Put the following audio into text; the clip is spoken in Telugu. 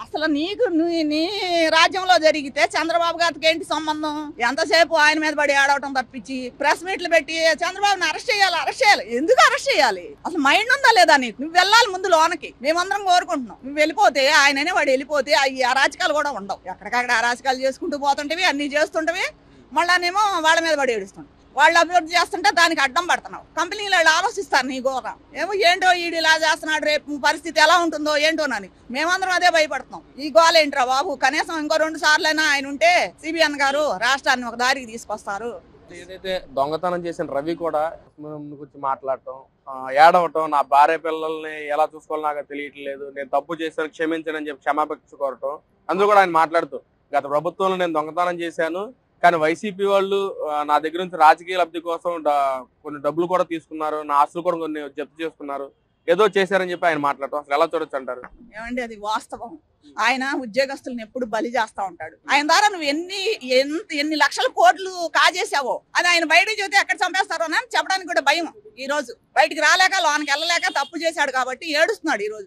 అసలు నీ రాజ్యంలో జరిగితే చంద్రబాబు గారికి ఏంటి సంబంధం? ఎంతసేపు ఆయన మీద పడి ఆడవటం తప్పించి ప్రెస్ మీట్లు పెట్టి చంద్రబాబుని అరెస్ట్ చేయాలి. ఎందుకు అరెస్ట్ చేయాలి? అసలు మైండ్ ఉందా లేదా నీకు? నువ్వు వెళ్ళాలి ముందు లోనకి. మేమందరం కోరుకుంటున్నాం. నువ్వు వెళ్ళిపోతే ఆయననే వాడు వెళ్ళిపోతే ఈ అరాచకాలు కూడా ఉండవు. ఎక్కడికక్కడ అరాచకాలు చేసుకుంటూ పోతుంటవి, అన్ని చేస్తుంటవి. మళ్ళానేమో వాళ్ళ మీద పడి ఏడుస్తుంటావు. వాళ్ళు అభివృద్ధి చేస్తుంటే దానికి అడ్డం పడుతున్నావు. కంపెనీలు వాళ్ళు ఆలోచిస్తారు నీ ఘోరం. ఏమో ఏంటో ఈడు ఇలా చేస్తున్నాడు, రేపు పరిస్థితి ఎలా ఉంటుందో ఏంటోనని మేమందరం అదే భయపడుతున్నాం. ఈ గోల ఏంట్రా బాబు? కనీసం ఇంకో 2 సార్లైనా ఆయన ఉంటే సిబిఎన్ గారు రాష్ట్రాన్ని ఒక దారికి తీసుకొస్తారు. ఏదైతే దొంగతనం చేసిన రవి కూడా గురించి మాట్లాడటం, ఏడవటం, నా భార్య పిల్లల్ని ఎలా చూసుకోవాలో నాకు తెలియట్లేదు, నేను తప్పు చేశాను క్షమించనని చెప్పి క్షమాపణ కోరటం. అందులో కూడా ఆయన మాట్లాడుతూ గత ప్రభుత్వంలో నేను దొంగతనం చేశాను, కానీ వైసీపీ వాళ్ళు నా దగ్గర నుంచి రాజకీయ లబ్ధి కోసం కొన్ని డబ్బులు కూడా తీసుకున్నారు, నా ఆస్తులు కూడా కొన్ని జప్తు చేసుకున్నారు, ఏదో చేశారని చెప్పి ఆయన మాట్లాడటం అసలు ఎలా చూడొచ్చు అంటారు? ఏమండి, అది వాస్తవం. ఆయన ఉద్యోగస్తులను ఎప్పుడు బలి చేస్తా ఉంటాడు. ఆయన ద్వారా నువ్వు ఎన్ని లక్షల కోట్లు కాజేసావో అది ఆయన బయటకు చెబితే ఎక్కడ చంపేస్తారో అని చెప్పడానికి కూడా భయం. ఈ రోజు బయటికి రాలేక లోనికి వెళ్ళలేక తప్పు చేశాడు కాబట్టి ఏడుస్తున్నాడు ఈ రోజు.